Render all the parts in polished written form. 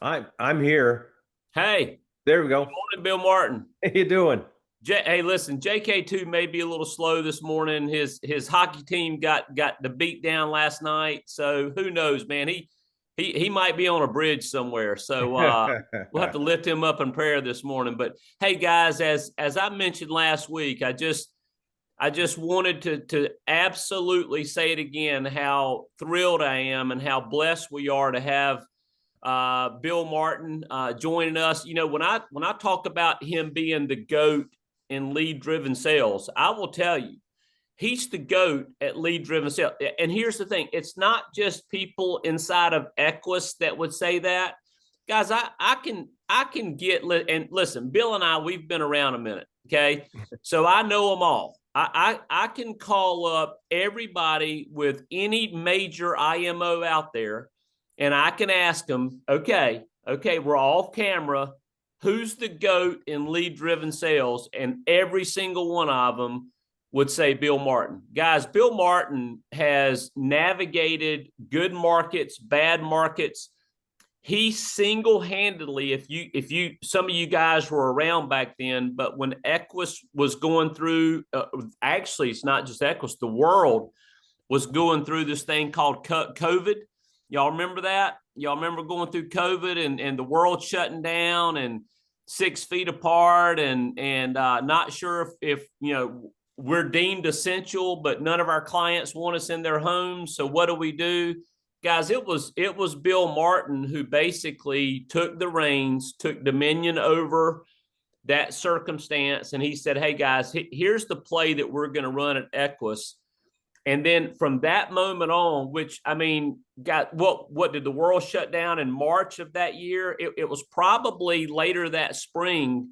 I'm here. Hey, There we go. morning, Bill Martin. How you doing? Hey, listen, JK2 may be a little slow this morning. His hockey team got the beat down last night, so who knows, man? He might be on a bridge somewhere. So we'll have to lift him up in prayer this morning. But hey, guys, as I mentioned last week, I just wanted to absolutely say it again how thrilled I am and how blessed we are to have Bill Martin joining us. You know, when I talk about him being the GOAT in lead driven sales, I will tell you he's the GOAT at lead driven sales. And here's the thing: it's not just people inside of Equus that would say that. Guys, I can get and listen. Bill and I, we've been around a minute, okay, so I know them all. I can call up everybody with any major IMO out there, and I can ask them, okay, we're off camera. Who's the GOAT in lead driven sales? And every single one of them would say Bill Martin. Guys, Bill Martin has navigated good markets, bad markets. He single-handedly, if you some of you guys were around back then, but when Equus was going through, actually it's not just Equus, the world was going through this thing called COVID. Y'all remember that? Y'all remember going through COVID and the world shutting down and 6 feet apart and not sure if we're deemed essential, but none of our clients want us in their homes. So what do? Guys, it was Bill Martin who basically took the reins, took dominion over that circumstance, and he said, "Hey guys, here's the play that we're going to run at Equus." And then from that moment on, which I mean, got what did the world shut down in March of that year? It was probably later that spring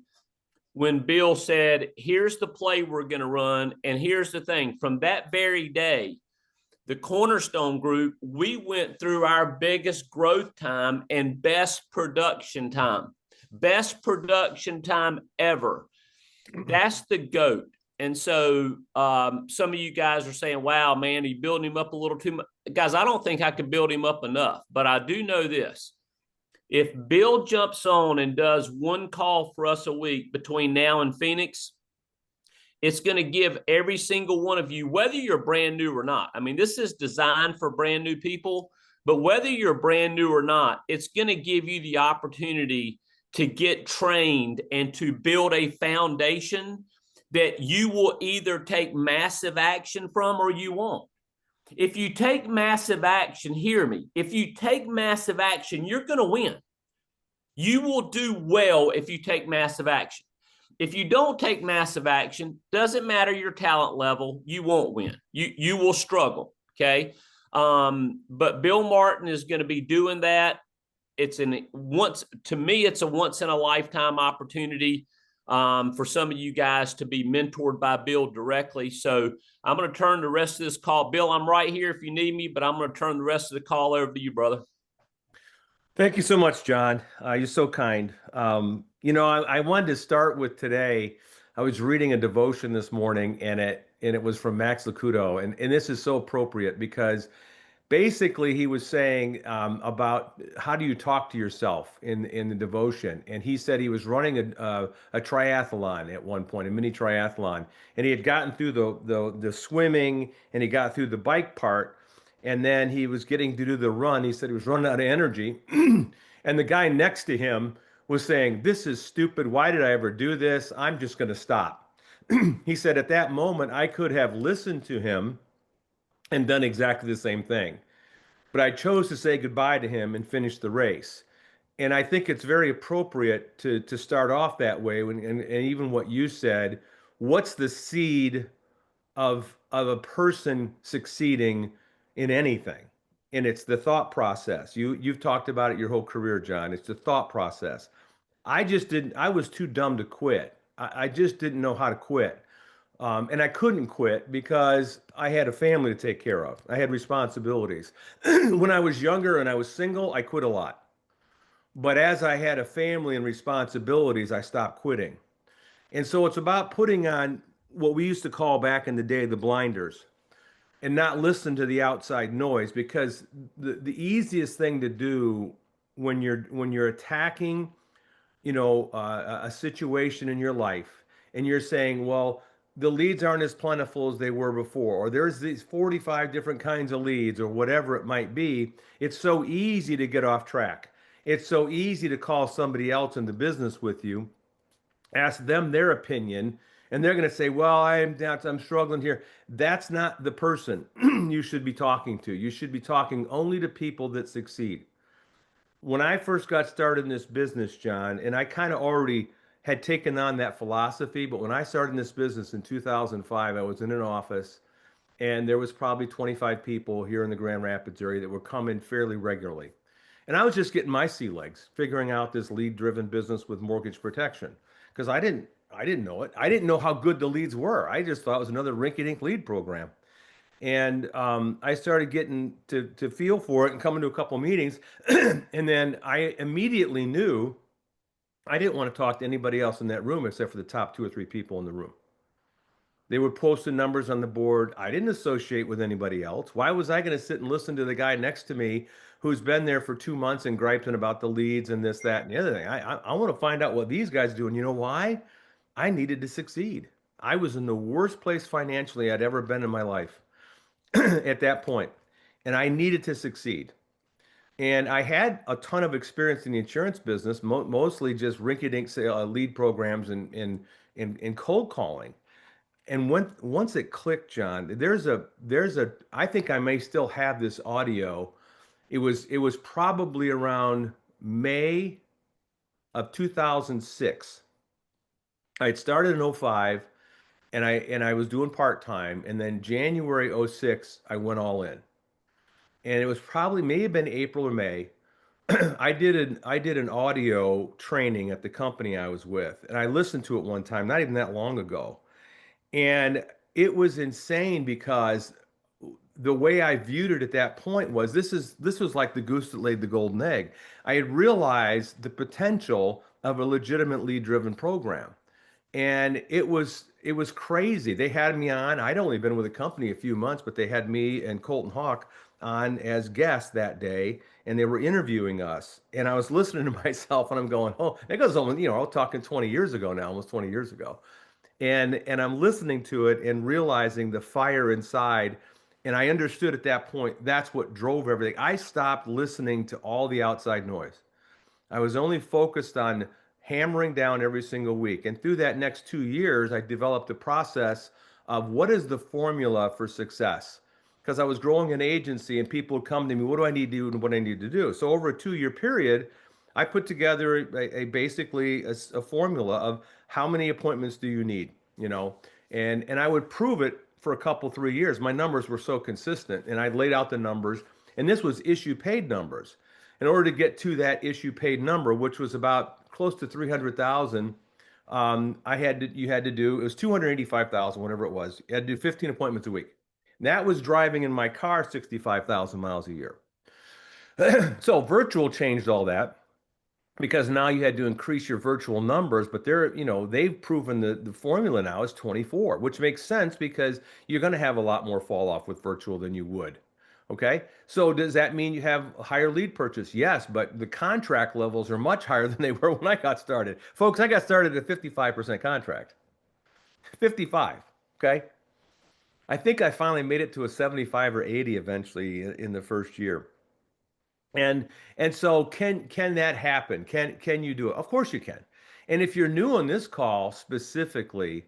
when Bill said, "Here's the play we're going to run." And here's the thing: from that very day, the Cornerstone Group, we went through our biggest growth time and best production time ever. That's the GOAT. And so some of you guys are saying, wow, man, are you building him up a little too much? Guys, I don't think I could build him up enough, but I do know this. If Bill jumps on and does one call for us a week between now and Phoenix, it's going to give every single one of you, whether you're brand new or not. I mean, this is designed for brand new people, but whether you're brand new or not, it's going to give you the opportunity to get trained and to build a foundation that you will either take massive action from or you won't. If you take massive action, hear me, if you take massive action, you're going to win. You will do well if you take massive action. If you don't take massive action, doesn't matter your talent level, you won't win. You will struggle. Okay. But Bill Martin is going to be doing that. It's to me, it's a once in a lifetime opportunity for some of you guys to be mentored by Bill directly. So I'm going to turn the rest of this call. Bill, I'm right here if you need me, but I'm going to turn the rest of the call over to you, brother. Thank you so much, John. You're so kind. I wanted to start with today. I was reading a devotion this morning, and it was from Max Lucado, and this is so appropriate because basically he was saying about how do you talk to yourself in the devotion, and he said he was running a triathlon at one point, a mini triathlon, and he had gotten through the swimming and he got through the bike part, and then he was getting to do the run. He said he was running out of energy, and the guy next to him was saying, "This is stupid. Why did I ever do this? I'm just going to stop." He said at that moment I could have listened to him and done exactly the same thing. But I chose to say goodbye to him and finish the race. And I think it's very appropriate to start off that way. And even what you said, what's the seed of a person succeeding in anything? And it's the thought process. You've talked about it your whole career, John. It's the thought process. I just didn't. I was too dumb to quit. I just didn't know how to quit. And I couldn't quit because I had a family to take care of. I had responsibilities. When I was younger and I was single, I quit a lot. But as I had a family and responsibilities, I stopped quitting. And so it's about putting on what we used to call back in the day the blinders and not listen to the outside noise because the easiest thing to do when you're attacking, a situation in your life, and you're saying, well, the leads aren't as plentiful as they were before, or there's these 45 different kinds of leads, or whatever it might be, it's so easy to get off track. It's so easy to call somebody else in the business with you, ask them their opinion, and they're going to say, well, I'm struggling here. That's not the person you should be talking to. You should be talking only to people that succeed. When I first got started in this business, John, and I kind of already had taken on that philosophy, but when I started in this business in 2005, I was in an office, and there was probably 25 people here in the Grand Rapids area that would come in fairly regularly. And I was just getting my sea legs, figuring out this lead-driven business with mortgage protection, because I didn't know it. I didn't know how good the leads were. I just thought it was another rinky-dink lead program. And I started getting to feel for it and coming to a couple of meetings. And then I immediately knew I didn't want to talk to anybody else in that room except for the top two or three people in the room. They would post the numbers on the board. I didn't associate with anybody else. Why was I going to sit and listen to the guy next to me who's been there for 2 months and griping about the leads and this, that, and the other thing? I want to find out what these guys do. And you know why? I needed to succeed. I was in the worst place financially I'd ever been in my life at that point, and I needed to succeed. And I had a ton of experience in the insurance business, mostly just rinky-dink lead programs and cold calling. And once it clicked, John, I think I may still have this audio. It was probably around May of 2006. I had started in '05, and I was doing part-time, and then January '06 I went all in. And it was probably may have been April or May. I did an audio training at the company I was with, and I listened to it one time, not even that long ago. And it was insane because the way I viewed it at that point was this was like the goose that laid the golden egg. I had realized the potential of a legitimate lead driven program. And it was crazy. They had me on. I'd only been with the company a few months, but they had me and Colton Hawk on as guests that day, and they were interviewing us. And I was listening to myself, and I'm going, "Oh, it goes almost, I'm talking 20 years ago now, almost 20 years ago." And I'm listening to it and realizing the fire inside. And I understood at that point that's what drove everything. I stopped listening to all the outside noise. I was only focused on hammering down every single week. And through that next 2 years, I developed a process of what is the formula for success? Because I was growing an agency and people would come to me, what do I need to do and what I need to do? So over a 2 year period, I put together basically a formula of how many appointments do you need, and I would prove it for a couple, 3 years. My numbers were so consistent, and I laid out the numbers, and this was issue paid numbers. In order to get to that issue paid number, which was about close to 300,000, you had to do, it was 285,000, whatever it was. You had to do 15 appointments a week. And that was driving in my car 65,000 miles a year. So virtual changed all that because now you had to increase your virtual numbers, but they've proven the formula now is 24, which makes sense because you're going to have a lot more fall off with virtual than you would. Okay. So does that mean you have a higher lead purchase? Yes, but the contract levels are much higher than they were when I got started. Folks, I got started at 55% contract. 55. Okay. I think I finally made it to a 75 or 80 eventually in the first year. And so can that happen? Can you do it? Of course you can. And if you're new on this call specifically,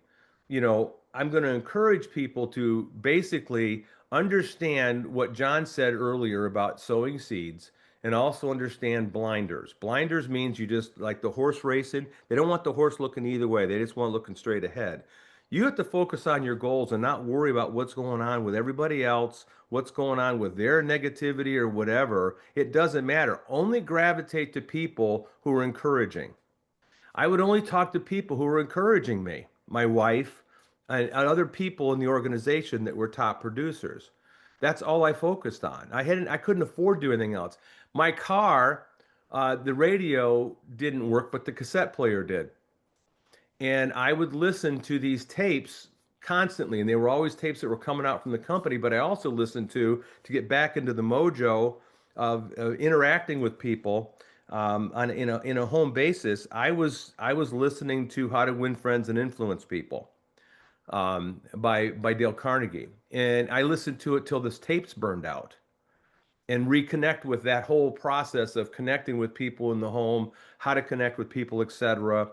I'm going to encourage people to basically understand what John said earlier about sowing seeds and also understand blinders. Blinders means you just like the horse racing. They don't want the horse looking either way. They just want looking straight ahead. You have to focus on your goals and not worry about what's going on with everybody else, what's going on with their negativity or whatever. It doesn't matter. Only gravitate to people who are encouraging. I would only talk to people who were encouraging me, my wife, and other people in the organization that were top producers. That's all I focused on. I couldn't afford to do anything else. My car, the radio didn't work, but the cassette player did. And I would listen to these tapes constantly, and they were always tapes that were coming out from the company, but I also listened to get back into the mojo of interacting with people. on in a home basis, I was listening to How to Win Friends and Influence People by Dale Carnegie, and I listened to it till this tape's burned out, and reconnect with that whole process of connecting with people in the home, how to connect with people, etc.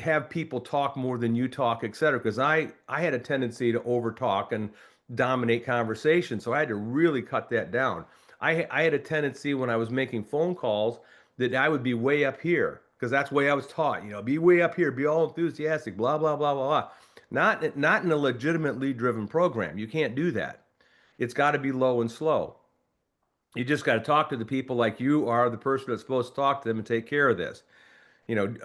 Have people talk more than you talk, etc. Because I had a tendency to overtalk and dominate conversation, so I had to really cut that down. I had a tendency when I was making phone calls that I would be way up here because that's the way I was taught. Be way up here, be all enthusiastic, blah blah blah blah blah. Not in a legitimate lead driven program. You can't do that. It's got to be low and slow. You just got to talk to the people like you are the person that's supposed to talk to them and take care of this.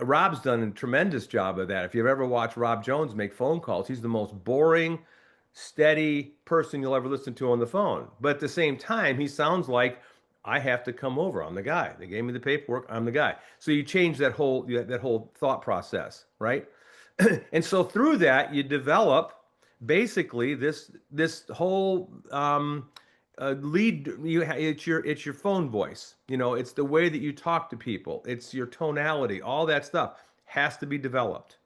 Rob's done a tremendous job of that. If you've ever watched Rob Jones make phone calls, he's the most boring, steady person you'll ever listen to on the phone. But at the same time, he sounds like I have to come over. I'm the guy. They gave me the paperwork. I'm the guy. So you change that whole thought process, right? And so through that, you develop basically this whole lead. It's your phone voice. It's the way that you talk to people. It's your tonality. All that stuff has to be developed.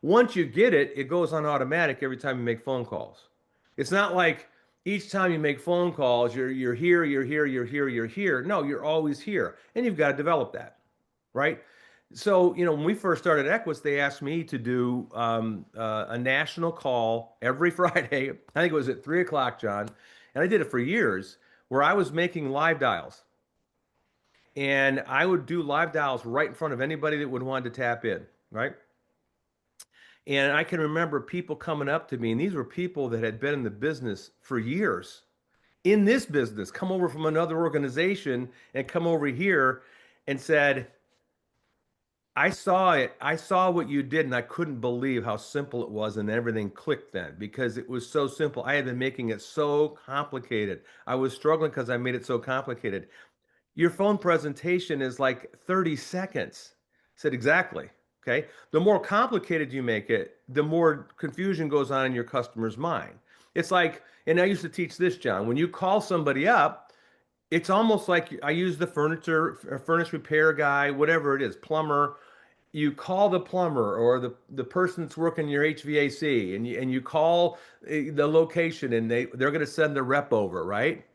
Once you get it, it goes on automatic every time you make phone calls. It's not like each time you make phone calls, you're here, you're here, you're here, you're here. No, you're always here, and you've got to develop that, right? So, when we first started Equus, they asked me to do a national call every Friday. I think it was at 3 o'clock, John, and I did it for years, where I was making live dials, and I would do live dials right in front of anybody that would want to tap in, right? And I can remember people coming up to me, and these were people that had been in the business for years, in this business, come over from another organization and come over here and said, I saw it. I saw what you did, and I couldn't believe how simple it was, and everything clicked then because it was so simple. I had been making it so complicated. I was struggling because I made it so complicated. Your phone presentation is like 30 seconds. I said, exactly. Okay. The more complicated you make it, the more confusion goes on in your customer's mind. It's like, and I used to teach this, John, when you call somebody up, it's almost like I use the furnace repair guy, whatever it is, plumber. You call the plumber or the person that's working your HVAC, and you call the location, and they're going to send the rep over, right?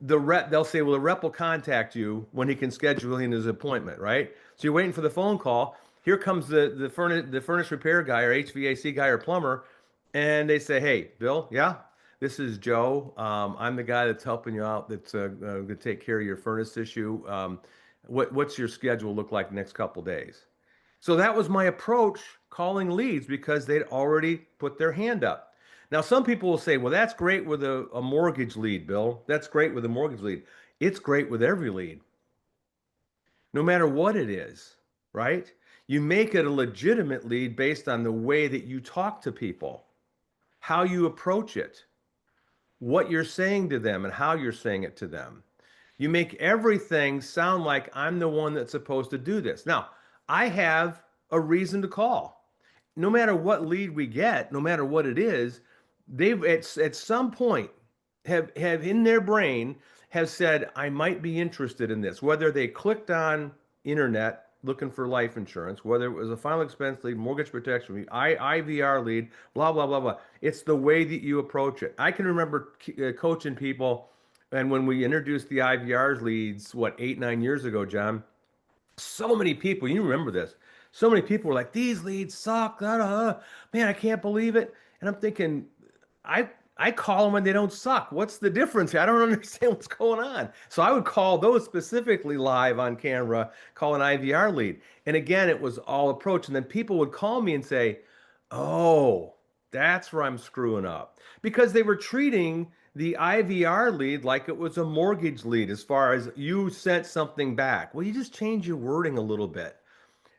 They'll say, well, the rep will contact you when he can schedule in his appointment, right? So you're waiting for the phone call. Here comes the furnace repair guy or HVAC guy or plumber, and they say, hey, Bill, yeah, this is Joe. I'm the guy that's helping you out. That's going to take care of your furnace issue. What's your schedule look like the next couple days? So that was my approach calling leads because they'd already put their hand up. Now, some people will say, well, that's great with a mortgage lead, Bill. That's great with a mortgage lead. It's great with every lead, no matter what it is, right? You make it a legitimate lead based on the way that you talk to people, how you approach it, what you're saying to them, and how you're saying it to them. You make everything sound like I'm the one that's supposed to do this. Now, I have a reason to call. No matter what lead we get, no matter what it is, they've at some point have in their brain have said, I might be interested in this, whether they clicked on internet looking for life insurance, whether it was a final expense lead, mortgage protection lead, IVR lead, blah, blah, blah, blah. It's the way that you approach it. I can remember coaching people, and when we introduced the IVRs leads, 8, 9 years ago, John, so many people, you remember this, so many people were like, these leads suck, man, I can't believe it. And I'm thinking, I call them when they don't suck. What's the difference? I don't understand what's going on. So I would call those specifically live on camera, call an IVR lead. And again, it was all approach. And then people would call me and say, oh, that's where I'm screwing up. Because they were treating the IVR lead like it was a mortgage lead as far as you sent something back. Well, you just change your wording a little bit.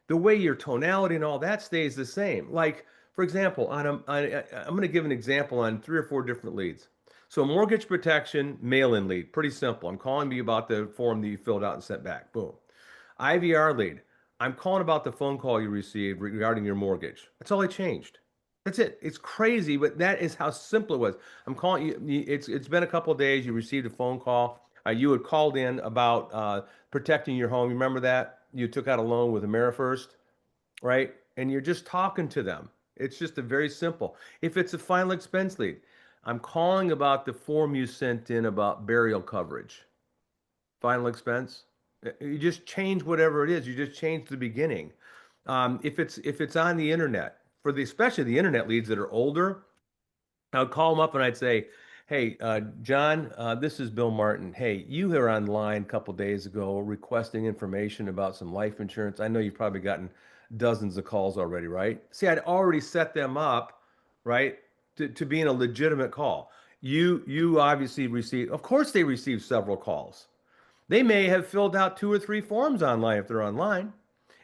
The way your tonality and all that stays the same. Like, for example, I'm going to give an example on 3 or 4 different leads. So mortgage protection, mail-in lead, pretty simple. I'm calling you about the form that you filled out and sent back. Boom. IVR lead, I'm calling about the phone call you received regarding your mortgage. That's all I changed. That's it. It's crazy, but that is how simple it was. I'm calling you. It's been a couple of days. You received a phone call You had called in about protecting your home. You remember that? You took out a loan with AmeriFirst, right? And you're just talking to them. It's just a very simple. If it's a final expense lead, I'm calling about the form you sent in about burial coverage. Final expense. You just change whatever it is. You just change the beginning. If it's on the internet, for the especially the internet leads that are older, I would call them up and I'd say, "Hey, John, this is Bill Martin. Hey, you were online a couple days ago requesting information about some life insurance. I know you've probably gotten dozens of calls already, right? See, I'd already set them up, right, to being a legitimate call. You obviously received, of course, they received several calls. They may have filled out 2 or 3 forms online if they're online,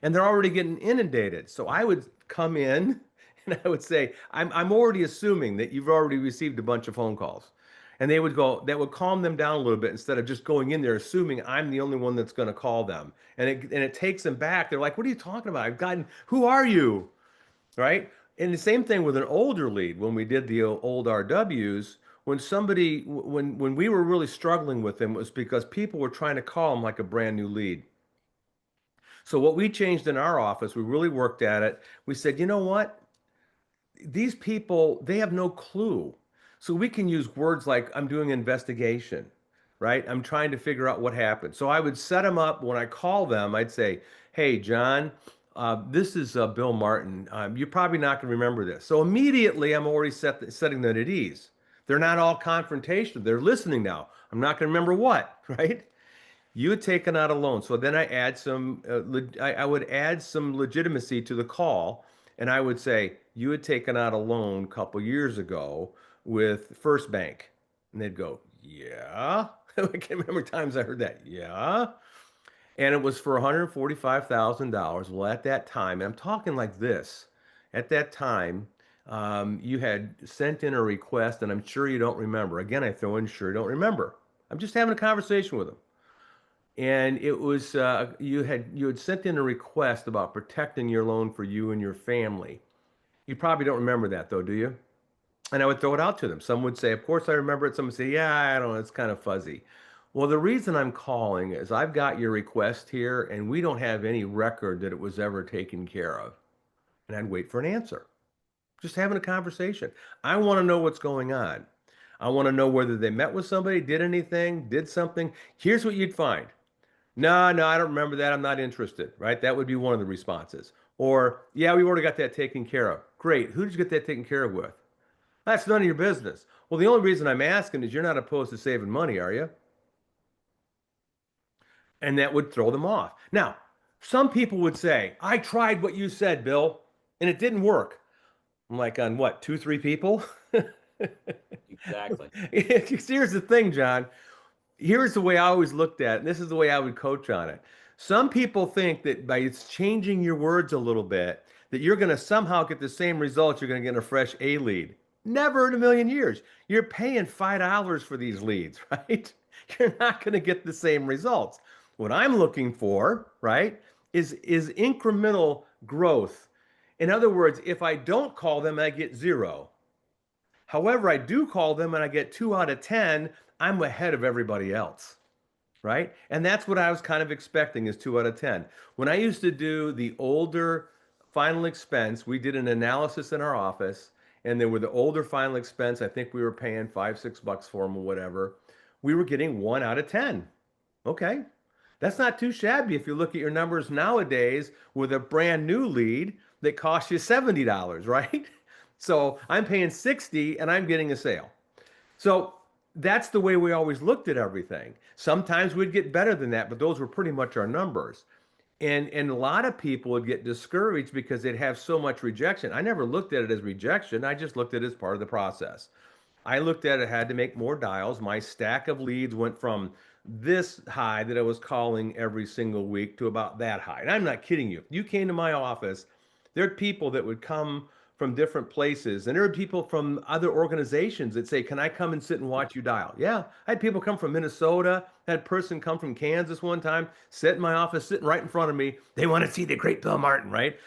and they're already getting inundated. So I would come in and I would say, I'm already assuming that you've already received a bunch of phone calls. And they would go, that would calm them down a little bit instead of just going in there assuming I'm the only one that's going to call them. And it takes them back. They're like, what are you talking about? I've gotten, who are you? Right? And the same thing with an older lead when we did the old RWs. When we were really struggling with them, it was because people were trying to call them like a brand new lead. So what we changed in our office, we really worked at it. We said, you know what? These people, they have no clue. So we can use words like, I'm doing an investigation, right? I'm trying to figure out what happened. So I would set them up when I call them, I'd say, hey, John, this is Bill Martin. You're probably not going to remember this. So immediately I'm already setting them at ease. They're not all confrontational. They're listening now. I'm not going to remember what, right? You had taken out a loan. So then I would add some legitimacy to the call, and I would say, you had taken out a loan a couple years ago with First Bank. And they'd go, yeah. I can't remember times I heard that. Yeah. And it was for $145,000. Well, at that time, and I'm talking like this, at that time, you had sent in a request, and I'm sure you don't remember. Again, I throw in sure you don't remember. I'm just having a conversation with them. And it was you had sent in a request about protecting your loan for you and your family. You probably don't remember that though, do you? And I would throw it out to them. Some would say, "Of course I remember it." Some would say, "Yeah, I don't know, it's kind of fuzzy." Well, the reason I'm calling is I've got your request here, and we don't have any record that it was ever taken care of. And I'd wait for an answer. Just having a conversation. I want to know what's going on. I want to know whether they met with somebody, did anything, did something. Here's what you'd find. No, no, I don't remember that. I'm not interested, right? That would be one of the responses. Or, yeah, we already got that taken care of. Great. Who did you get that taken care of with? That's none of your business. Well, the only reason I'm asking is you're not opposed to saving money, are you? And that would throw them off. Now, some people would say, I tried what you said, Bill, and it didn't work. I'm like, on what, 2, 3 people? Exactly. Here's the thing, John. Here's the way I always looked at it, and this is the way I would coach on it. Some people think that by changing your words a little bit, that you're going to somehow get the same results you're going to get in a fresh A lead. Never in a million years. You're paying $5 for these leads, right? You're not going to get the same results. What I'm looking for, right, is incremental growth. In other words, if I don't call them, I get 0. However, I do call them and I get 2 out of 10, I'm ahead of everybody else, right? And that's what I was kind of expecting is 2 out of 10. When I used to do the older final expense, we did an analysis in our office, and there were the older final expense. I think we were paying $5, $6 for them or whatever. We were getting 1 out of 10. Okay. That's not too shabby if you look at your numbers nowadays with a brand new lead that costs you $70, right? So I'm paying 60 and I'm getting a sale. So that's the way we always looked at everything. Sometimes we'd get better than that, but those were pretty much our numbers. And a lot of people would get discouraged because they'd have so much rejection. I never looked at it as rejection. I just looked at it as part of the process. I looked at it, had to make more dials. My stack of leads went from this high that I was calling every single week to about that high. And I'm not kidding you. If you came to my office, there are people that would come from different places. And there are people from other organizations that say, can I come and sit and watch you dial? Yeah. I had people come from Minnesota. I had a person come from Kansas one time, sit in my office, sitting right in front of me. They want to see the great Bill Martin, right?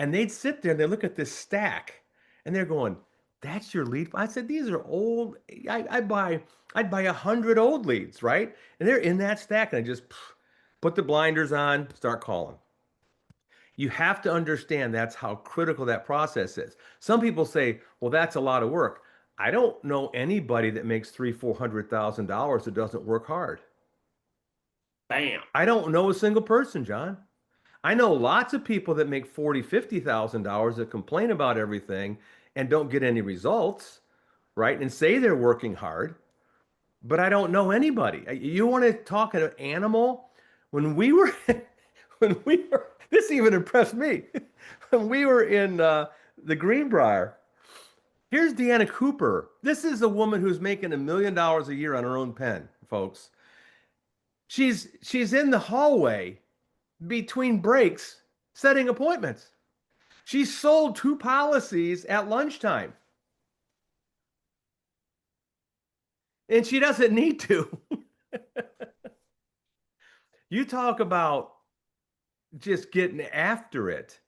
And they'd sit there and they look at this stack and they're going, That's your lead. I said, these are old. I'd buy 100 old leads, right? And they're in that stack. And I just put the blinders on, start calling. You have to understand that's how critical that process is. Some people say, well, that's a lot of work. I don't know anybody that makes three, $400,000 that doesn't work hard. Bam. I don't know a single person, John. I know lots of people that make 40, $50,000 that complain about everything and don't get any results, right? And say they're working hard, but I don't know anybody. You want to talk an animal? When we were, this even impressed me. When we were in the Greenbrier, here's Deanna Cooper. This is a woman who's making $1 million a year on her own pen, folks. She's in the hallway between breaks setting appointments. She sold 2 policies at lunchtime. And she doesn't need to. You talk about just getting after it.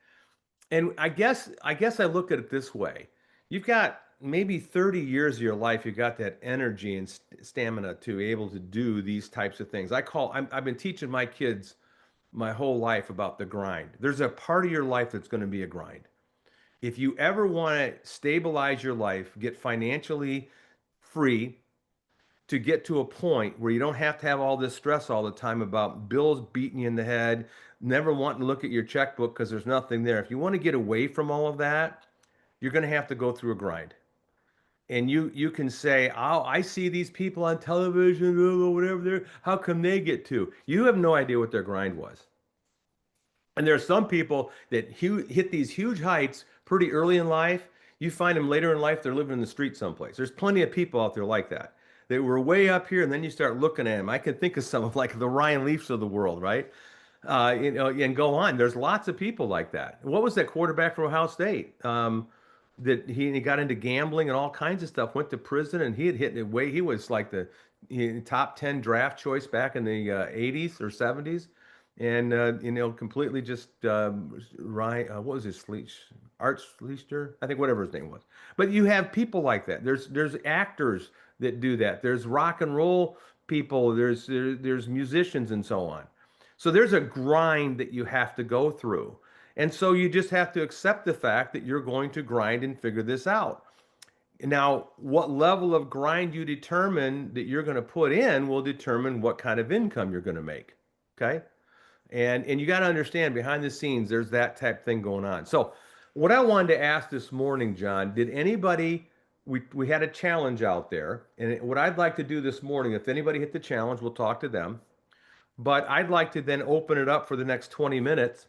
And I guess I look at it this way. You've got maybe 30 years of your life, you've got that energy and stamina to be able to do these types of things. I've been teaching my kids my whole life about the grind. There's a part of your life that's going to be a grind. If you ever want to stabilize your life, get financially free, to get to a point where you don't have to have all this stress all the time about bills beating you in the head, never wanting to look at your checkbook because there's nothing there. If you want to get away from all of that, you're going to have to go through a grind. And you can say, "Oh, I see these people on television, or whatever they're, how come they get to?" You have no idea what their grind was. And there are some people that hit these huge heights pretty early in life. You find them later in life, they're living in the street someplace. There's plenty of people out there like that. They were way up here, and then you start looking at them. I can think of some of like the Ryan Leafs of the world, right? And go on. There's lots of people like that. What was that quarterback from Ohio State? That he got into gambling and all kinds of stuff, went to prison, and he had hit it way. He was like the top 10 draft choice back in the 80s or 70s. And completely just Ryan, what was his Art Schlichter? I think whatever his name was. But you have people like that. There's actors that do that. There's rock and roll people. There's musicians and so on. So there's a grind that you have to go through. And so you just have to accept the fact that you're going to grind and figure this out. Now, what level of grind you determine that you're going to put in will determine what kind of income you're going to make. Okay? And you got to understand behind the scenes, there's that type thing going on. So what I wanted to ask this morning, John, did anybody, we had a challenge out there. And what I'd like to do this morning, if anybody hit the challenge, we'll talk to them. But I'd like to then open it up for the next 20 minutes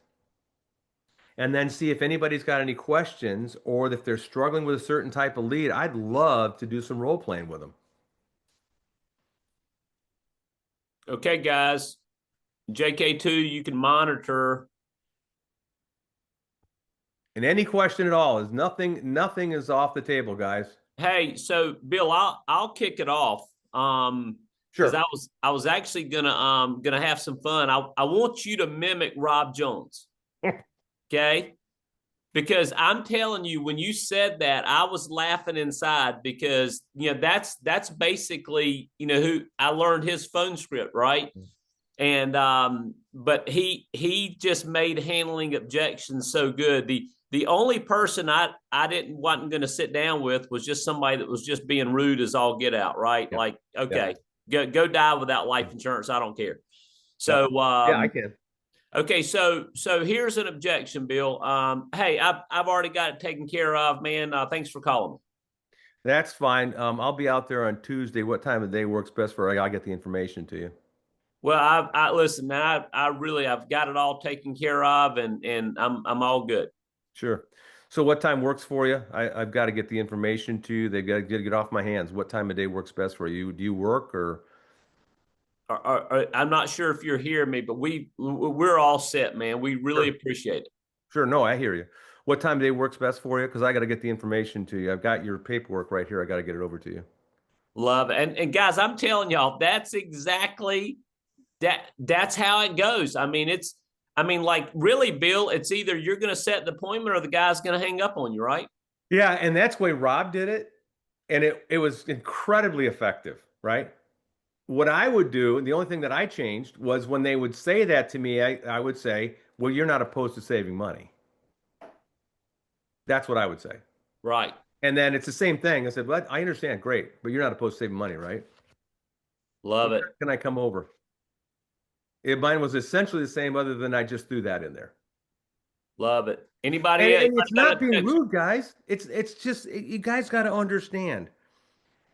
and then see if anybody's got any questions or if they're struggling with a certain type of lead. I'd love to do some role playing with them. Okay, guys. JK2, you can monitor. And any question at all is nothing is off the table, guys. Hey, so Bill, I'll kick it off. Sure. Because I was actually gonna have some fun. I want you to mimic Rob Jones. Okay. Because I'm telling you, when you said that, I was laughing inside because that's basically who I learned his phone script, right? And but he just made handling objections so good. The only person wasn't going to sit down with was just somebody that was just being rude as all get out, right? Yeah. Like, okay, yeah. Go die without life insurance. I don't care. So yeah, I can. Okay, so here's an objection, Bill. Hey, I've already got it taken care of, man. Thanks for calling me. That's fine. I'll be out there on Tuesday. What time of day works best for you? I'll get the information to you. Well, I listen, man. I've got it all taken care of, and I'm all good. Sure. So, what time works for you? I've got to get the information to you. They've got to get off my hands. What time of day works best for you? Do you work or? I'm not sure if you're hearing me, but we're all set, man. We really appreciate it. Sure. No, I hear you. What time of day works best for you? Because I got to get the information to you. I've got your paperwork right here. I got to get it over to you. Love it. And guys, I'm telling y'all, that's exactly that's how it goes. I mean, like really, Bill, it's either you're going to set the appointment or the guy's going to hang up on you, right? Yeah, and that's the way Rob did it, and it was incredibly effective, right? What I would do, and the only thing that I changed was when they would say that to me, I would say, "Well, you're not opposed to saving money." That's what I would say. Right. And then it's the same thing. I said, "Well, I understand, great, but you're not opposed to saving money, right? Love When it. can I come over?" Mine was essentially the same, other than I just threw that in there. Love it. And Anybody it's got not a being text? rude, guys. It's just you guys got to understand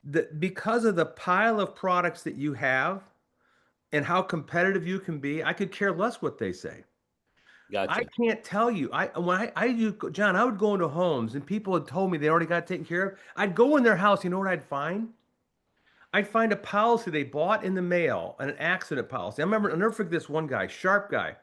that because of the pile of products that you have and how competitive you can be, I could care less what they say. I Gotcha. can't tell you. I do, John, I would go into homes and people had told me they already got taken care of. I'd go in their house, you know what I'd find? I'd find a policy they bought in the mail, an accident policy. I'll never forget this one guy, sharp guy.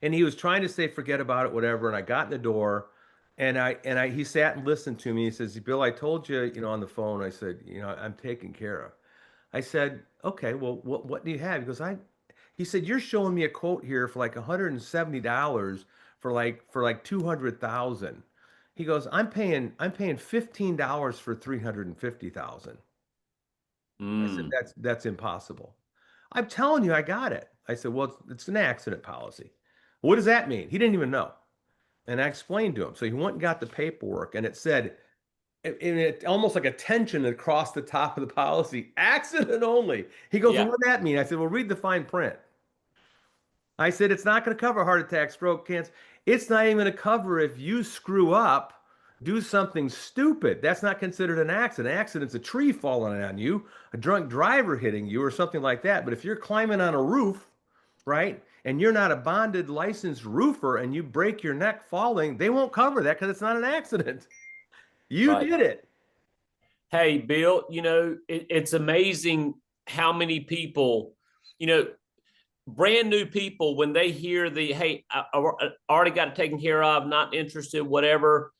And he was trying to say, forget about it, whatever. And I got in the door he sat and listened to me. He says, Bill, I told you, on the phone. I said, I'm taken care of. I said, okay, well, what do you have? He said, you're showing me a quote here for like $170 for like 200,000. He goes, I'm paying $15 for 350,000. I said, Mm. that's impossible. I'm telling you, I got it. I said, well, it's an accident policy. What does that mean? He didn't even know. And I explained to him. So he went and got the paperwork, and it said, and it almost like a tension across the top of the policy, accident only. He goes, well, Yeah. what does that mean? I said, well, read the fine print. I said, it's not going to cover heart attack, stroke, cancer. It's not even going to cover if you screw up, do something stupid. That's not considered an accident. An accident's a tree falling on you, a drunk driver hitting you, or something like that. But if you're climbing on a roof, right, and you're not a bonded licensed roofer and you break your neck falling, they won't cover that because it's not an accident. You Right. did it. Hey, Bill, it's amazing how many people, you know, brand new people, when they hear hey, I already got it taken care of, not interested, whatever,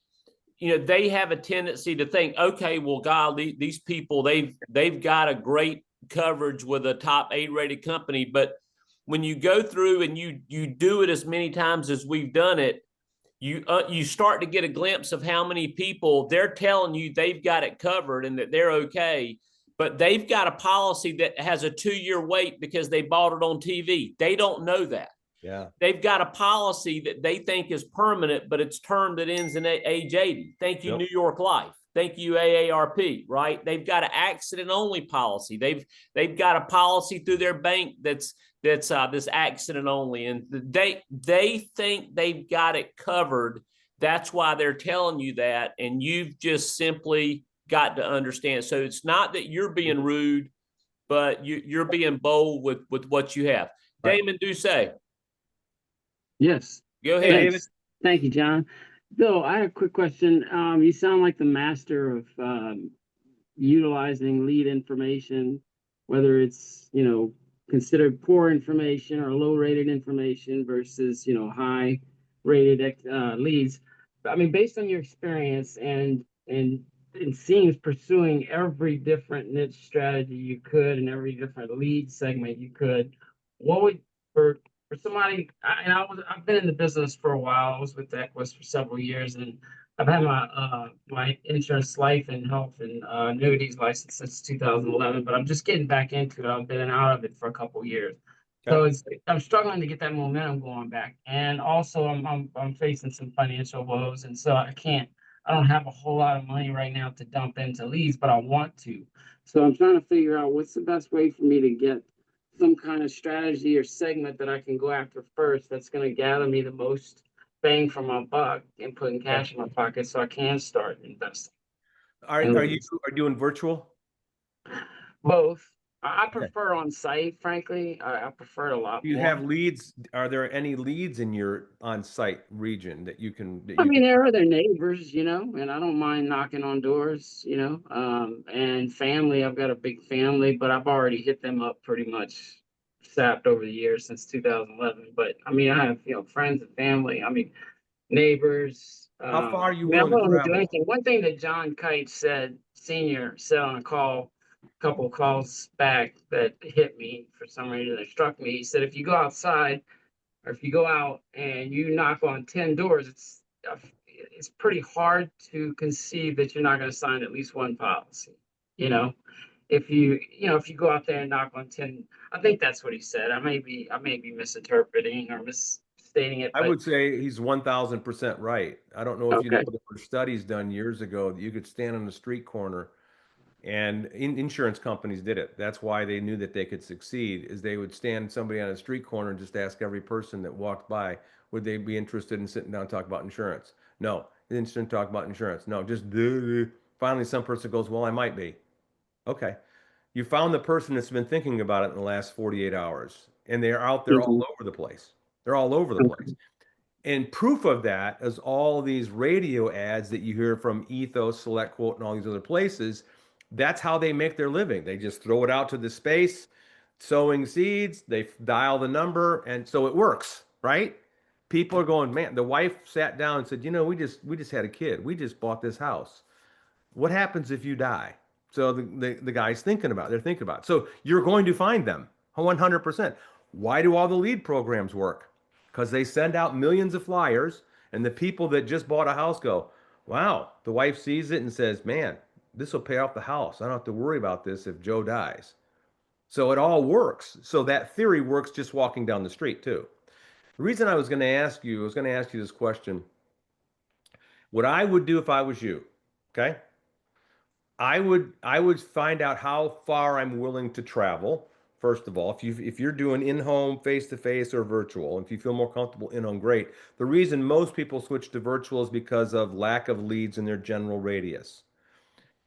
they have a tendency to think, okay, well, God, these people, they've got a great coverage with a top A-rated company. But when you go through and you do it as many times as we've done it, you start to get a glimpse of how many people they're telling you they've got it covered and that they're okay, but they've got a policy that has a 2-year wait because they bought it on TV. They don't know that. Yeah. They've got a policy that they think is permanent, but it's term that ends in age 80. Thank you, Yep. New York Life. Thank you, AARP. Right? They've got an accident only policy. They've got a policy through their bank that's this accident only, and they think they've got it covered. That's why they're telling you that, and you've just simply got to understand. So it's not that you're being rude, but you're being bold with what you have. Right. Damon Doucet, Yes. go Hey, ahead. David. Thanks. Thank you, John. Bill, I have a quick question. You sound like the master of utilizing lead information, whether it's, considered poor information or low rated information versus, high rated leads. I mean, based on your experience and it seems pursuing every different niche strategy you could and every different lead segment you could, what would for somebody, I've been in the business for a while. I was with Equus for several years, and I've had my insurance, life and health and annuities license since 2011. But I'm just getting back into it. I've been out of it for a couple of years, so Okay. I'm struggling to get that momentum going back. And also, I'm facing some financial woes, and so I don't have a whole lot of money right now to dump into leads, but I want to. So I'm trying to figure out what's the best way for me to get some kind of strategy or segment that I can go after first that's going to gather me the most bang for my buck and putting cash in my pocket so I can start investing. Are And are you are doing virtual? both. I Okay. prefer on site, frankly. I prefer it a lot Do you more. have leads? Are there any leads in your on-site region that you can I mean, there are their neighbors, and I don't mind knocking on doors, and family. I've got a big family, but I've already hit them up pretty much sapped over the years since 2011. But I mean, I have, friends and family. I mean, neighbors. How far are you I'm willing to willing to do travel? anything. One thing that John Kite said, senior, said on a call, a couple of calls back that hit me for some reason, that struck me. He said, if you go outside or if you go out and you knock on 10 doors, it's pretty hard to conceive that you're not going to sign at least one policy. You know, if you go out there and knock on 10, I think that's what he said. I may be misinterpreting or misstating it, I but would say he's 1000% right. I don't know if you know, okay. there were studies done years ago that you could stand on the street corner, and insurance companies did it. That's why they knew that they could succeed, is they would stand somebody on a street corner and just ask every person that walked by, would they be interested in sitting down and talk about insurance? No, they didn't talk about insurance. No, just duh. Finally some person goes, well, I might be. Okay. You found the person that's been thinking about it in the last 48 hours, and they're out there all Mhm. over the place. They're all over the place. And proof of that is all these radio ads that you hear from Ethos, Select Quote, and all these other places. That's how they make their living. They just throw it out to the space, sowing seeds, they dial the number, and so it works, right? People are going, man, the wife sat down and said, we just had a kid. We just bought this house. What happens if you die? So the guy's thinking about it. They're thinking about it. So you're going to find them 100%. Why do all the lead programs work? Because they send out millions of flyers, and the people that just bought a house go, wow, the wife sees it and says, man, this will pay off the house. I don't have to worry about this if Joe dies. So it all works. So that theory works just walking down the street too. The reason I was going to ask you, I was going to ask you this question. What I would do if I was you, okay? I would find out how far I'm willing to travel. First of all, if you're doing in-home, face-to-face, or virtual, if you feel more comfortable in-home, great. The reason most people switch to virtual is because of lack of leads in their general radius.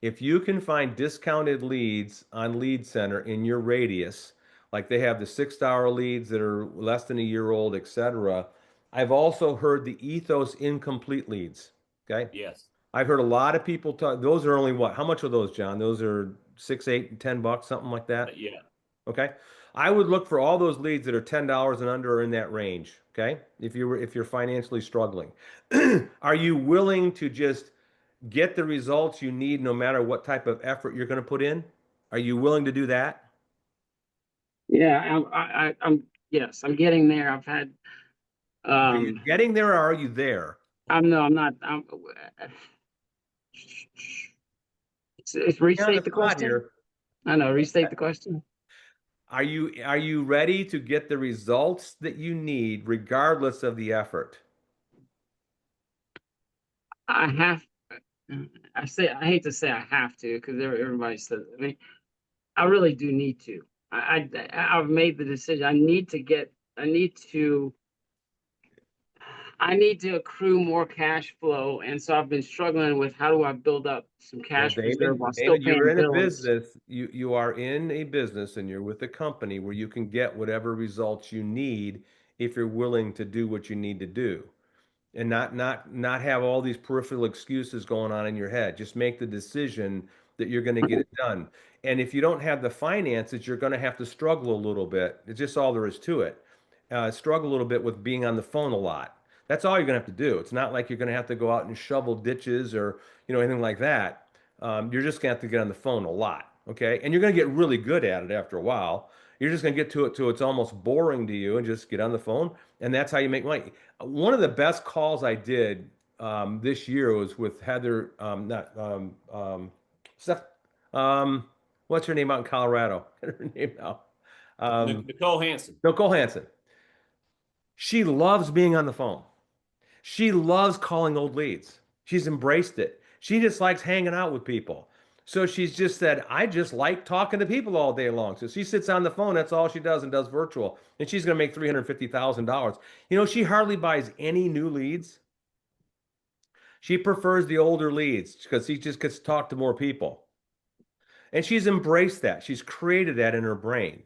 If you can find discounted leads on Lead Center in your radius, like they have the 6 hour leads that are less than a year old, etc. I've also heard the Ethos incomplete leads. Okay. Yes. I've heard a lot of people talk. Those are only what? How much are those, John? Those are 6, 8, and $10, something like that. Yeah. Okay. I would look for all those leads that are $10 and under or in that range. Okay. If you're financially struggling, are you willing to just get the results you need no matter what type of effort you're going to put in? Are you willing to do that? Yeah, I'm yes, I'm getting there. I've had Are you getting there, or are you there? I'm no, I'm not. It's You're on the restate the spot question. here. I know, restate the question. Are you ready to get the results that you need regardless of the effort? I have. I hate to say I have to because everybody says. I mean, I really do need to. I've made the decision. I need to accrue more cash flow, and so I've been struggling with how do I build up some Well, cash reserve while Damon, still you're paying in a bills. business. You are in a business, and you're with a company where you can get whatever results you need if you're willing to do what you need to do, and not have all these peripheral excuses going on in your head. Just make the decision that you're going to get it done. And if you don't have the finances, you're going to have to struggle a little bit. It's just all there is to it. Struggle a little bit with being on the phone a lot. That's all you're going to have to do. It's not like you're going to have to go out and shovel ditches or anything like that. You're just going to have to get on the phone a lot. Okay, and you're going to get really good at it after a while. You're just going to get to it till it's almost boring to you and just get on the phone. And that's how you make money. One of the best calls I did this year was with Heather, not Steph, what's her name out in Colorado? Her name now. Nicole Hansen. Nicole Hansen. She loves being on the phone. She loves calling old leads. She's embraced it. She just likes hanging out with people. So she's just said, I just like talking to people all day long. So she sits on the phone. That's all she does and does virtual. And she's going to make $350,000. She hardly buys any new leads. She prefers the older leads because she just gets to talk to more people. And she's embraced that. She's created that in her brain.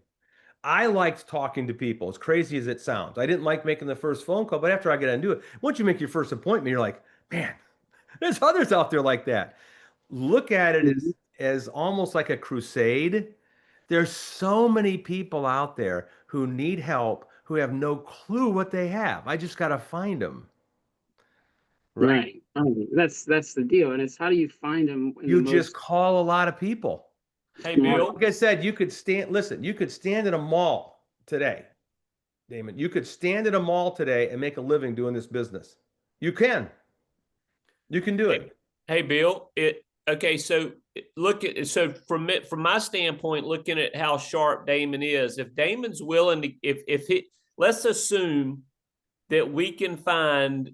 I liked talking to people, as crazy as it sounds. I didn't like making the first phone call, but after I get into it, once you make your first appointment, you're like, man, there's others out there like that. Look at it Mhm. as almost like a crusade. There's so many people out there who need help, who have no clue what they have. I just got to find them. Right? Right. That's the deal, and it's how do you find them in the You just most call a lot of people. Hey, smart? Bill. Like I said, listen, you could stand at a mall today, Damon. You could stand at a mall today and make a living doing this business. You can. You can do it. Hey, Bill. Okay. So look at so from my standpoint, looking at how sharp Damon is, if Damon's willing to, if he, let's assume that we can find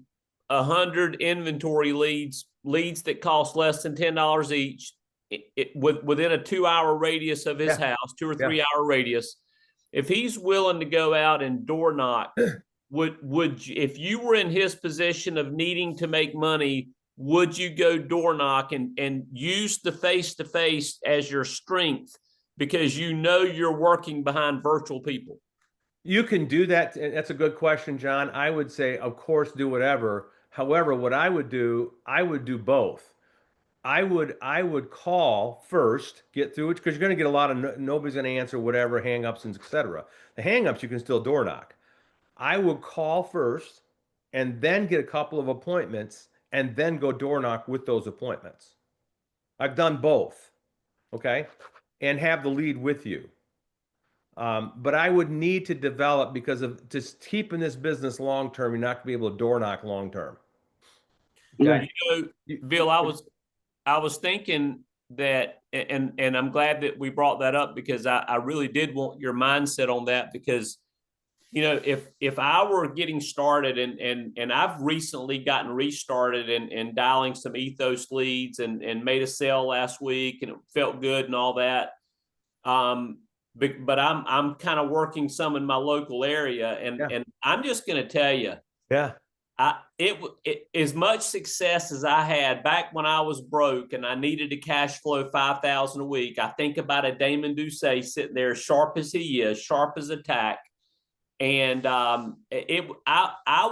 100 inventory leads that cost less than $10 each, within a 2-hour radius of his house, 2 or 3 hour radius. If he's willing to go out and door knock, if you were in his position of needing to make money, would you go door knock and use the face-to-face as your strength because you know you're working behind virtual people? You can do that. That's a good question, John. I would say, of course, do whatever. However, what I would do both. I would call first, get through it because you're going to get a lot of nobody's going to answer whatever hangups and etc. The hangups you can still door knock. I would call first and then get a couple of appointments and then go door knock with those appointments. I've done both, okay, and have the lead with you. But I would need to develop because of just keeping this business long term. You're not going to be able to door knock long term. Right. You know, Bill, I was thinking that, and I'm glad that we brought that up because I really did want your mindset on that because, you know, if I were getting started and I've recently gotten restarted and dialing some Ethos leads and made a sale last week and it felt good and all that. But I'm kind of working some in my local area and I'm just going to tell you, as much success as I had back when I was broke and I needed to cash flow 5,000 a week. I think about a Damon Doucet sitting there, sharp as he is, sharp as a tack, and I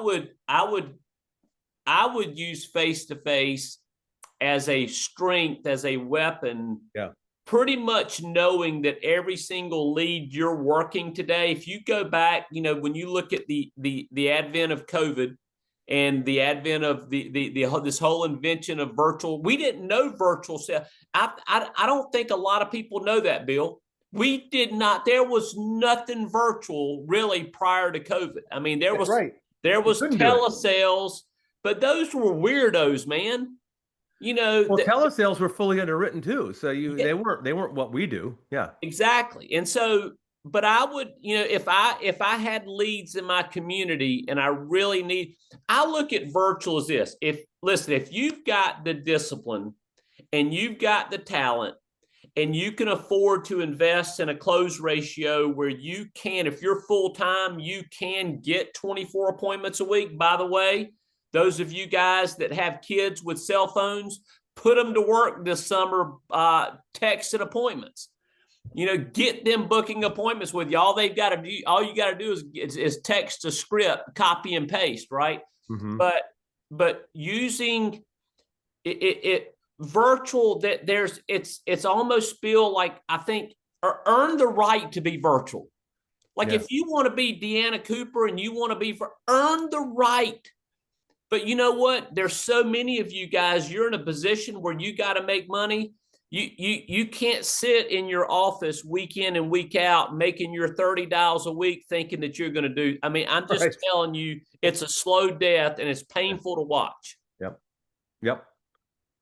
would use face to face as a strength, as a weapon. Yeah. Pretty much knowing that every single lead you're working today, if you go back, you know, when you look at the advent of COVID and the advent of this whole invention of virtual, we didn't know virtual sales. I don't think a lot of people know that, Bill. We did not. There was nothing virtual really prior to COVID. I mean, there was telesales, but those were weirdos, man. You know, well, telesales were fully underwritten too, so they weren't what we do. Yeah, exactly. And so, but I would, you know, if I had leads in my community and I really need, I look at virtual as this. If you've got the discipline and you've got the talent and you can afford to invest in a close ratio where you can, if you're full time, you can get 24 appointments a week. By the way, those of you guys that have kids with cell phones, put them to work this summer, texting appointments. You know, get them booking appointments with you. All you got to do is text a script, copy and paste, right? Mm-hmm. But using it virtual, that it's almost feel like, I think, or earn the right to be virtual. Like if you want to be Deanna Cooper and you want to earn the right. But you know what? There's so many of you guys, you're in a position where you got to make money. You can't sit in your office week in and week out making your $30 a week thinking that you're going to do. I mean, I'm just telling you, it's a slow death and it's painful to watch. Yep.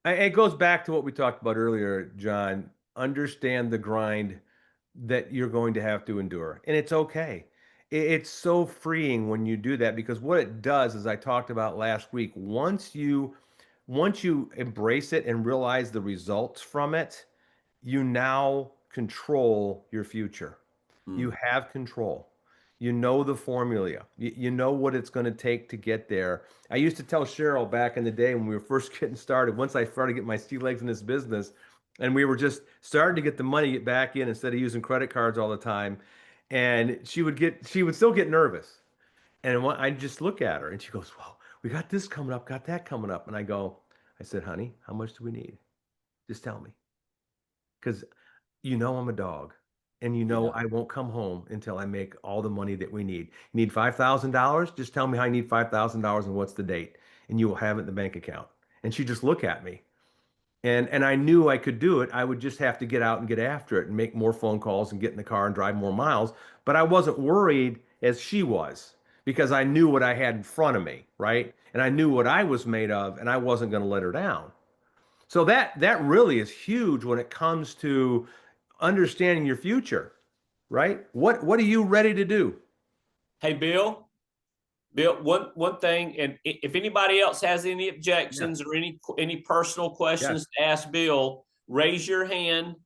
It goes back to what we talked about earlier, John. Understand the grind that you're going to have to endure, and it's okay. It's so freeing when you do that because what it does, as I talked about last week, once you embrace it and realize the results from it, you now control your future. You have control. You know the formula. You know what it's going to take to get there. I used to tell Cheryl back in the day when we were first getting started, once I started to get my sea legs in this business, and we were just starting to get the money back in instead of using credit cards all the time. And she would still get nervous. And I'd just look at her and she goes, well, we got this coming up, got that coming up. And I said, honey, how much do we need? Just tell me. Because you know I'm a dog and you know I won't come home until I make all the money that we need. You need $5,000? Just tell me how you need $5,000 and what's the date. And you will have it in the bank account. And she'd just look at me. And I knew I could do it. I would just have to get out and get after it and make more phone calls and get in the car and drive more miles. But I wasn't worried as she was because I knew what I had in front of me, right? And I knew what I was made of, and I wasn't going to let her down. So that really is huge when it comes to understanding your future, right? What are you ready to do? Hey, Bill, one thing, and if anybody else has any Yeah. objections or any personal Yes. questions to ask Bill, raise your hand.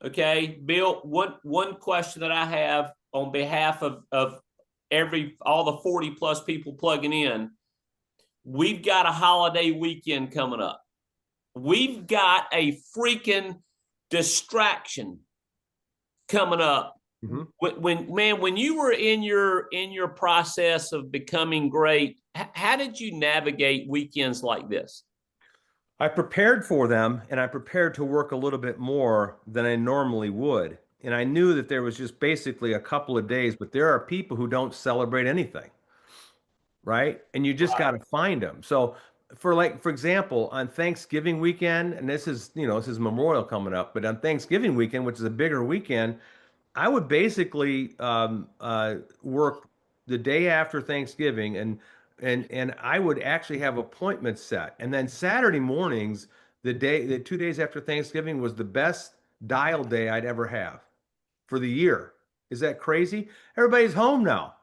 Okay, Bill, one question that I have on behalf of all the 40 plus people plugging in, we've got a holiday weekend coming up. We've got a freaking distraction coming up. Mhm. When you were in your process of becoming great, how did you navigate weekends like this? I prepared for them, and I prepared to work a little bit more than I normally would. And I knew that there was just basically a couple of days, but there are people who don't celebrate anything, right? And you just got to find them. So for example, on Thanksgiving weekend, and this is Memorial coming up, but on Thanksgiving weekend, which is a bigger weekend, I would basically work the day after Thanksgiving, and I would actually have appointments set. And then Saturday mornings, the 2 days after Thanksgiving was the best dial day I'd ever have for the year. Is that crazy? Everybody's home now,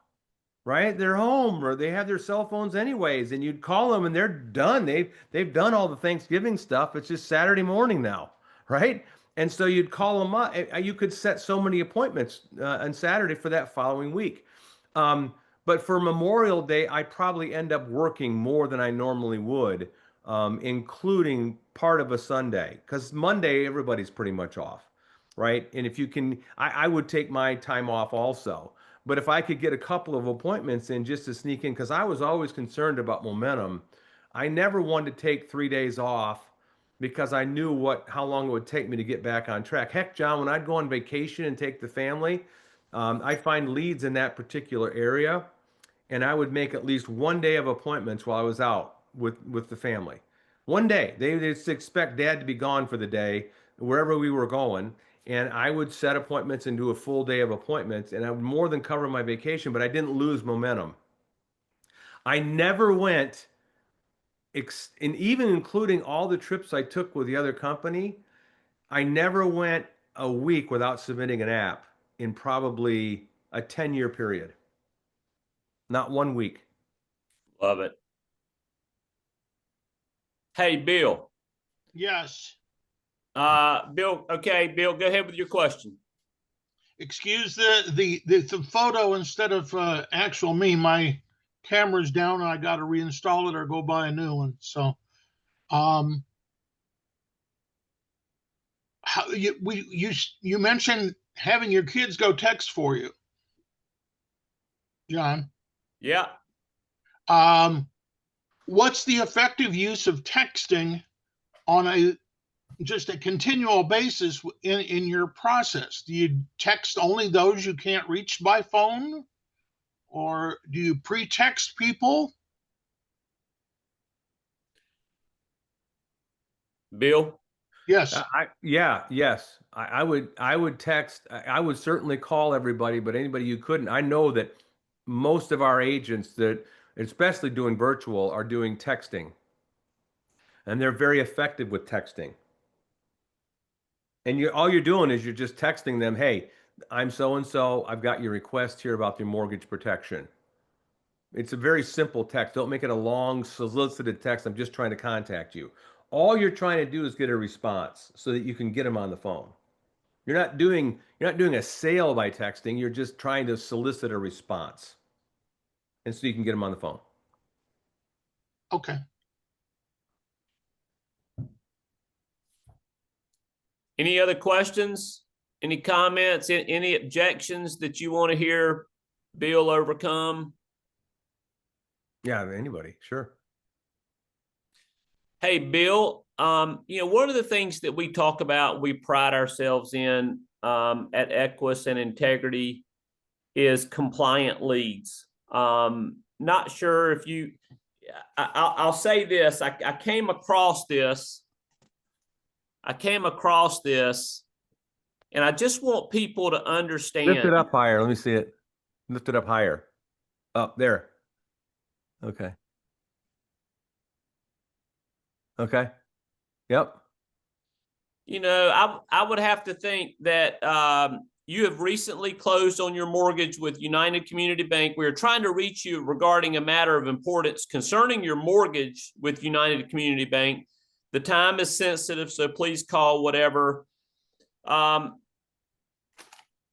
right? They're home or they have their cell phones anyways, and you'd call them and they're done. They've done all the Thanksgiving stuff. It's just Saturday morning now, right? And so you'd call them up. You could set so many appointments on Saturday for that following week. But for Memorial Day, I probably end up working more than I normally would, including part of a Sunday, because Monday everybody's pretty much off, right? And if you can, I would take my time off also. But if I could get a couple of appointments in just to sneak in, because I was always concerned about momentum, I never wanted to take 3 days off because I knew how long it would take me to get back on track. Heck, John, when I'd go on vacation and take the family, I'd find leads in that particular area, and I would make at least one day of appointments while I was out with the family. One day, they just expect Dad to be gone for the day, wherever we were going, and I would set appointments and do a full day of appointments, and I would more than cover my vacation, but I didn't lose momentum. I never went, and even including all the trips I took with the other company, I never went a week without submitting an app in probably a 10-year period. Not 1 week. Love it. Hey, Bill. Yes. Bill. Okay, Bill, go ahead with your question. Excuse the photo instead of actual me. My camera's down and I got to reinstall it or go buy a new one. So, how you mentioned having your kids go text for you, John. Yeah. What's the effective use of texting on just a continual basis in your process? Do you text only those you can't reach by phone, or do you pre-text people? Bill. Yes. Yes. I would text. I would certainly call everybody, but anybody you couldn't. I know that most of our agents that, especially doing virtual, are doing texting, and they're very effective with texting. And all you're doing is you're just texting them, "Hey, I'm so and so. I've got your request here about your mortgage protection." It's a very simple text. Don't make it a long solicited text. I'm just trying to contact you. All you're trying to do is get a response so that you can get them on the phone. You're not doing a sale by texting. You're just trying to solicit a response. And so you can get them on the phone. Okay. Any other questions? Any comments? Any objections that you want to hear Bill overcome? Yeah, anybody, sure. Hey, Bill, one of the things that we talk about, we pride ourselves in at Equus and Integrity is compliant leads. Not sure if I'll say this. I came across this. And I just want people to understand. Lift it up higher. Let me see it. Lift it up higher. Up there. Okay. Okay. Yep. You know, I would have to think that you have recently closed on your mortgage with United Community Bank. We are trying to reach you regarding a matter of importance concerning your mortgage with United Community Bank. The time is sensitive, so please call whatever.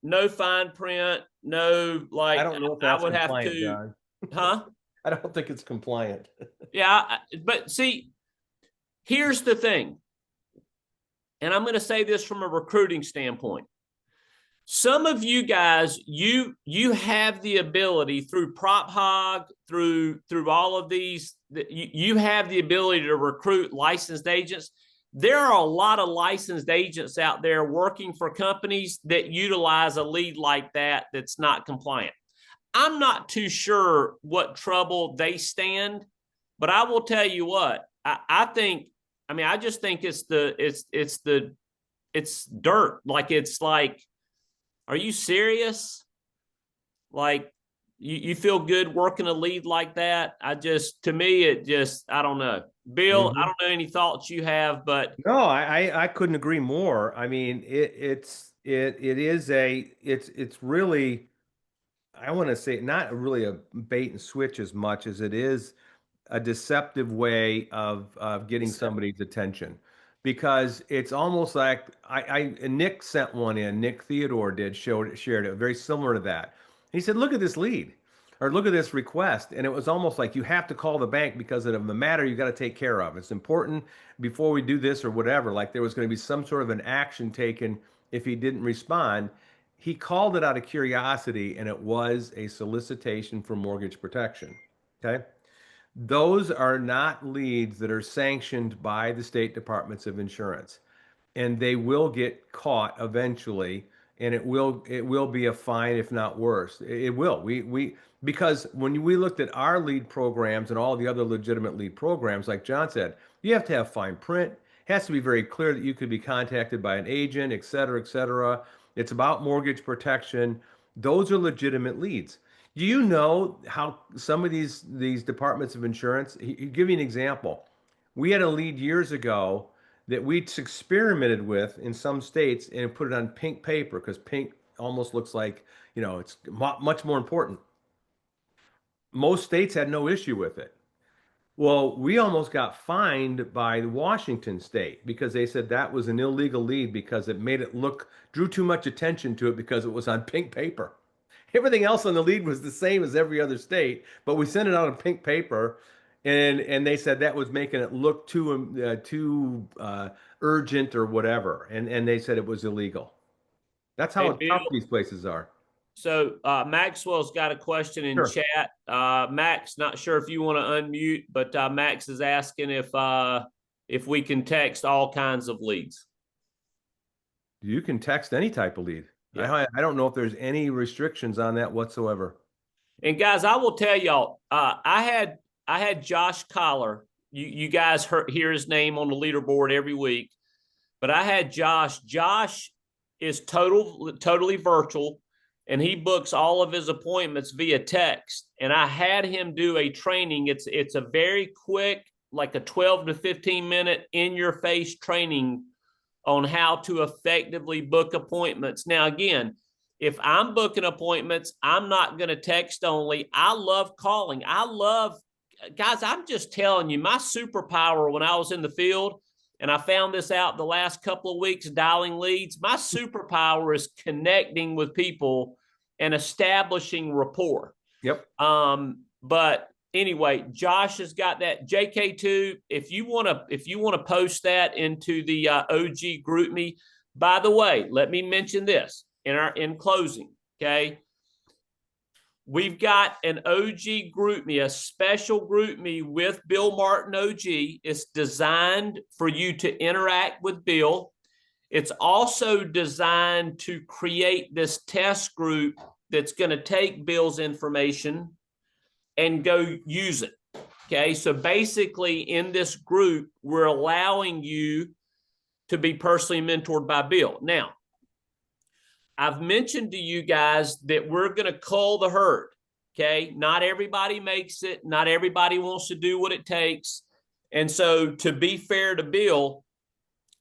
No fine print, no like. I don't know if that's I would have compliant, to, John. huh? I don't think it's compliant. Yeah, but see, here's the thing, and I'm going to say this from a recruiting standpoint. Some of you guys, you have the ability through Prop Hog, through all of these, you have the ability to recruit licensed agents. There are a lot of licensed agents out there working for companies that utilize a lead like that that's not compliant. I'm not too sure what trouble they stand, but I will tell you what, I think, I mean, I just think it's dirt. Like, it's like, are you serious? Like, you feel good working a lead like that? To me, it just, I don't know. Bill, I don't know any thoughts you have, but No, I couldn't agree more. I mean, it's really, I want to say, not really a bait and switch as much as it is a deceptive way of getting somebody's attention, because it's almost like and Nick sent one in. Nick Theodore shared it very similar to that. He said, "Look at this lead, or look at this request," and it was almost like you have to call the bank because of the matter you got to take care of. It's important before we do this or whatever. Like there was going to be some sort of an action taken if he didn't respond. He called it out of curiosity, and it was a solicitation for mortgage protection. Okay. Those are not leads that are sanctioned by the state departments of insurance, and they will get caught eventually, and it will be a fine, if not worse. It will. We because when we looked at our lead programs and all the other legitimate lead programs, like John said, you have to have fine print. It has to be very clear that you could be contacted by an agent, et cetera, et cetera. It's about mortgage protection. Those are legitimate leads. Do you know how some of these departments of insurance? Give you an example. We had a lead years ago that we experimented with in some states and put it on pink paper because pink almost looks like, it's much more important. Most states had no issue with it. Well, we almost got fined by Washington State because they said that was an illegal lead because it drew too much attention to it because it was on pink paper. Everything else on the lead was the same as every other state, but we sent it out on pink paper, and they said that was making it look too urgent or whatever, and they said it was illegal. That's how hey, tough Bill, these places are. so Maxwell's got a question in Sure. chat. Max, not sure if you want to unmute, but Max is asking if we can text all kinds of leads. You can text any type of lead. Yeah. I don't know if there's any restrictions on that whatsoever. And guys, I will tell y'all, I had Josh Collar. You guys hear his name on the leaderboard every week, but I had Josh. Josh is totally virtual, and he books all of his appointments via text. And I had him do a training. It's a very quick, like a 12 to 15 minute in your face training on how to effectively book appointments. Now, again, if I'm booking appointments, I'm not going to text only. I love calling. Guys, I'm just telling you, my superpower when I was in the field, and I found this out the last couple of weeks dialing leads, my superpower is connecting with people and establishing rapport. Yep. But anyway, Josh has got that. JK2, if you want to post that into the OG GroupMe. By the way, let me mention this in closing. Okay, we've got an OG GroupMe, a special GroupMe with Bill Martin OG. It's designed for you to interact with Bill. It's also designed to create this test group that's going to take Bill's information and go use it. Okay, so basically in this group, we're allowing you to be personally mentored by Bill. Now, I've mentioned to you guys that we're going to cull the herd. Okay. Not everybody makes it. Not everybody wants to do what it takes. And so, to be fair to Bill,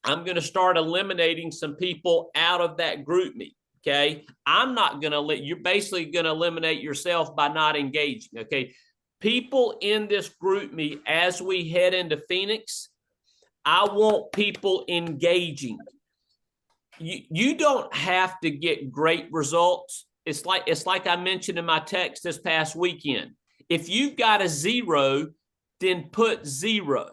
I'm going to start eliminating some people out of that group me. Okay. I'm not going to you're basically going to eliminate yourself by not engaging. Okay. People in this group me, as we head into Phoenix, I want people engaging. You don't have to get great results. It's like I mentioned in my text this past weekend. If you've got a 0, then put 0.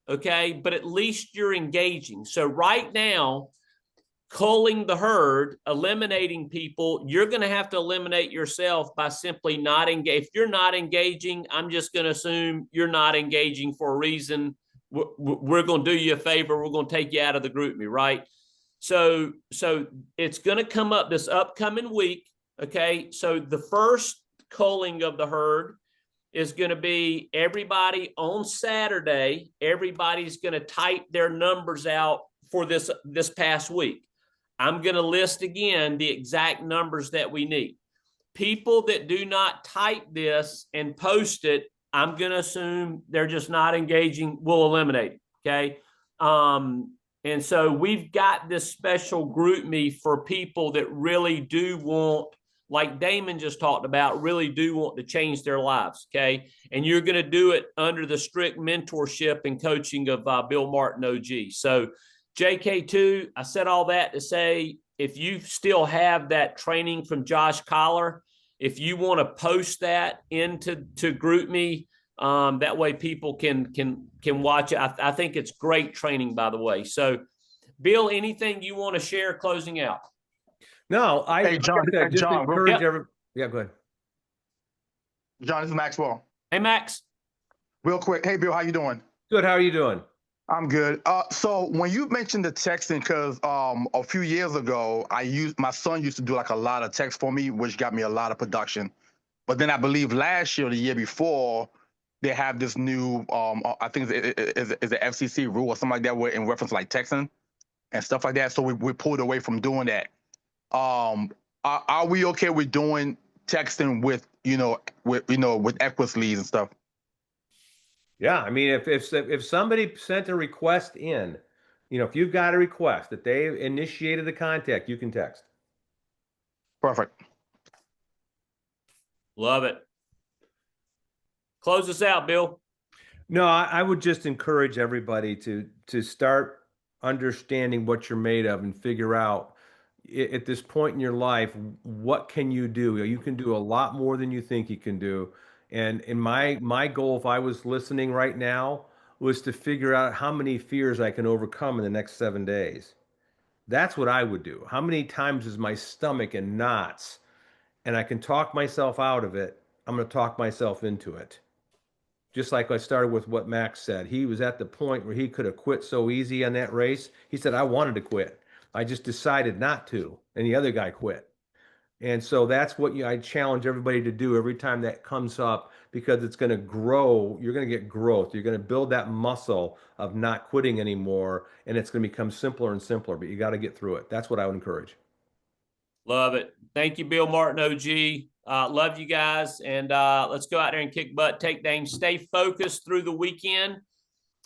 Okay. But at least you're engaging. So right now, culling the herd, eliminating people, you're going to have to eliminate yourself by simply not engage. If you're not engaging, I'm just going to assume you're not engaging for a reason. We're going to do you a favor. We're going to take you out of the group me, right? So it's going to come up this upcoming week. Okay. So the first culling of the herd is going to be everybody on Saturday. Everybody's going to type their numbers out for this past week. I'm going to list again the exact numbers that we need. People that do not type this and post it, I'm going to assume they're just not engaging. We'll eliminate it. Okay. And so we've got this special group me for people that really do want, like Damon just talked about, really do want to change their lives. Okay. And you're going to do it under the strict mentorship and coaching of Bill Martin, OG. So JK2, I said all that to say, if you still have that training from Josh Collar, if you want to post that into group me, that way people can watch it. I think it's great training, by the way. So, Bill, anything you want to share closing out? No, Hey, John, just John, encourage everybody. Yeah, go ahead. John, this is Maxwell. Hey, Max. Real quick. Hey, Bill, how you doing? Good. How are you doing? I'm good. So when you mentioned the texting, because a few years ago, my son used to do like a lot of text for me, which got me a lot of production. But then I believe last year, or the year before, they have this new, I think it's the FCC rule or something like that, where in reference to like texting and stuff like that. So we pulled away from doing that. Are we okay with doing texting with Equus leads and stuff? Yeah, I mean, if somebody sent a request in, if you've got a request that they initiated the contact, you can text. Perfect. Love it. Close us out, Bill. No, I would just encourage everybody to start understanding what you're made of and figure out at this point in your life, what can you do? You can do a lot more than you think you can do. And my goal, if I was listening right now, was to figure out how many fears I can overcome in the next 7 days. That's what I would do. How many times is my stomach in knots and I can talk myself out of it? I'm going to talk myself into it. Just like I started with what Max said. He was at the point where he could have quit so easy on that race. He said, I wanted to quit. I just decided not to. And the other guy quit. And so that's what I challenge everybody to do every time that comes up, because it's going to grow. You're going to get growth. You're going to build that muscle of not quitting anymore. And it's going to become simpler and simpler, but you got to get through it. That's what I would encourage. Love it. Thank you, Bill Martin, OG. Love you guys. And let's go out there and kick butt, take names, stay focused through the weekend.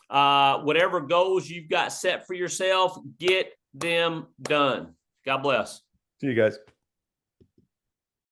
Whatever goals you've got set for yourself, get them done. God bless. See you guys.